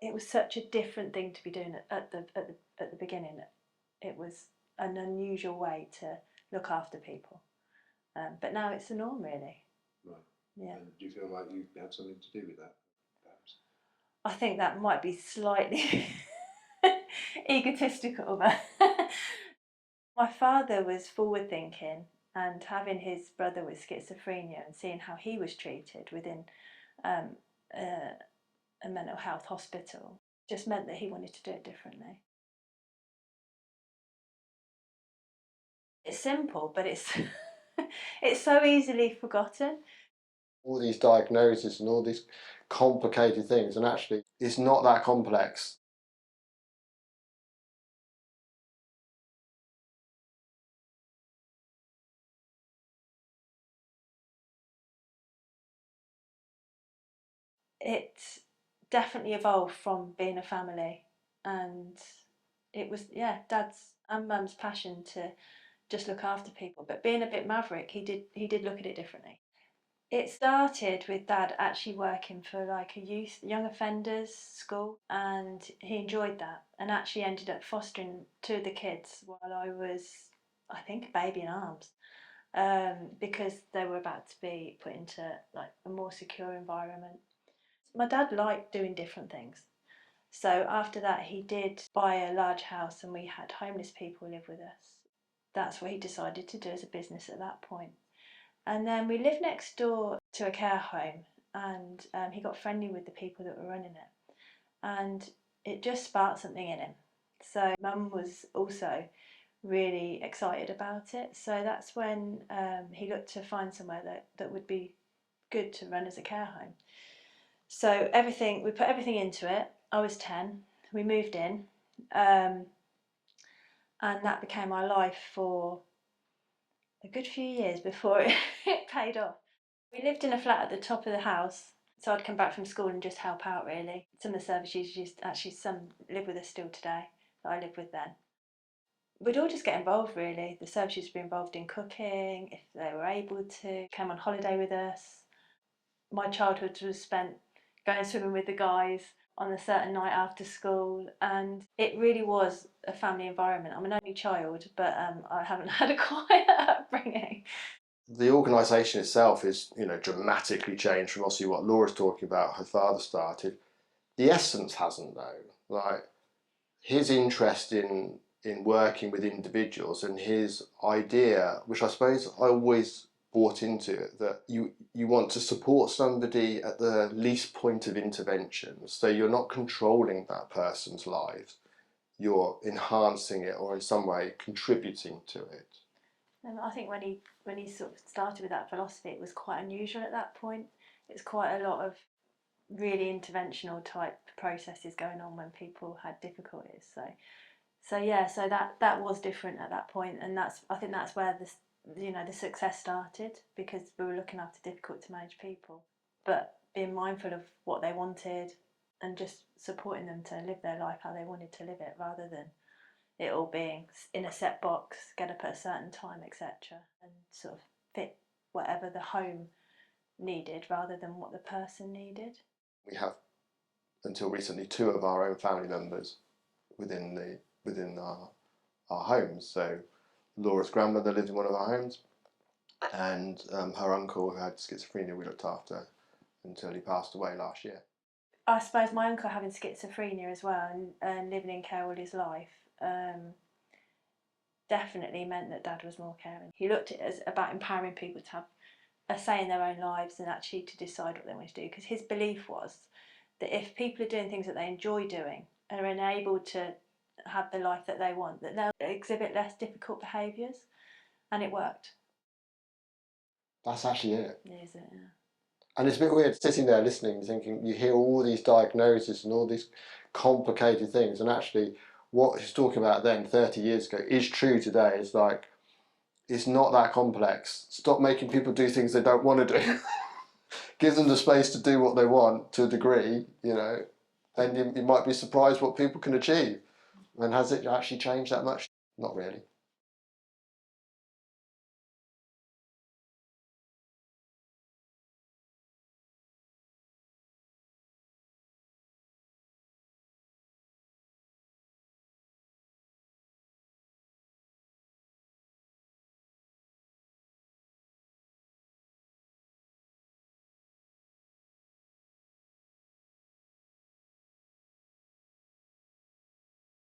it was such a different thing to be doing at the beginning. It was an unusual way to look after people, but now it's the norm, really. Right. Yeah. And do you feel like you had something to do with that, perhaps? I think that might be slightly egotistical, but my father was forward thinking, and having his brother with schizophrenia and seeing how he was treated within um, a mental health hospital just meant that he wanted to do it differently. It's simple, but it's it's so easily forgotten. All these diagnoses and all these complicated things, and actually it's not that complex. It definitely evolved from being a family, and it was, yeah, Dad's and Mum's passion to just look after people, but being a bit maverick, he did look at it differently. It started with Dad actually working for like a young offenders school, and he enjoyed that, and actually ended up fostering two of the kids while I was, I think, a baby in arms, because they were about to be put into like a more secure environment. My dad liked doing different things. So after that, he did buy a large house, and we had homeless people live with us. That's what he decided to do as a business at that point. And then we lived next door to a care home, and he got friendly with the people that were running it. And it just sparked something in him. So Mum was also really excited about it. So that's when he looked to find somewhere that would be good to run as a care home. So we put everything into it. I was 10, we moved in, and that became our life for a good few years before it paid off. We lived in a flat at the top of the house, so I'd come back from school and just help out, really. Some of the service users, actually some live with us still today, that I lived with then. We'd all just get involved, really. The service users would be involved in cooking, if they were able to, came on holiday with us. My childhood was spent going swimming with the guys on a certain night after school, and it really was a family environment. I'm an only child, but I haven't had a quiet upbringing. The organisation itself is, dramatically changed from obviously what Laura's talking about, her father started. The essence hasn't though. Like his interest in working with individuals and his idea, which I suppose I always bought into it, that you want to support somebody at the least point of intervention. So you're not controlling that person's lives, you're enhancing it or in some way contributing to it. And I think when he sort of started with that philosophy, it was quite unusual at that point. It's quite a lot of really interventional type processes going on when people had difficulties. So that was different at that point, and I think that's where the success started, because we were looking after difficult to manage people, but being mindful of what they wanted and just supporting them to live their life how they wanted to live it, rather than it all being in a set box, get up at a certain time, etc., and sort of fit whatever the home needed rather than what the person needed. We have, until recently, 2 of our own family members within our homes. So Laura's grandmother lived in one of our homes, and her uncle, who had schizophrenia, we looked after until he passed away last year. I suppose my uncle having schizophrenia as well, and living in care all his life, definitely meant that Dad was more caring. He looked at it as about empowering people to have a say in their own lives and actually to decide what they want to do, because his belief was that if people are doing things that they enjoy doing and are enabled to have the life that they want, that they'll exhibit less difficult behaviours, and it worked. That's actually it. Is it? Yeah. And it's a bit weird sitting there listening, thinking you hear all these diagnoses and all these complicated things, and actually what he's talking about then 30 years ago is true today. It's like, it's not that complex. Stop making people do things they don't want to do. Give them the space to do what they want to a degree, then you might be surprised what people can achieve. And has it actually changed that much? Not really.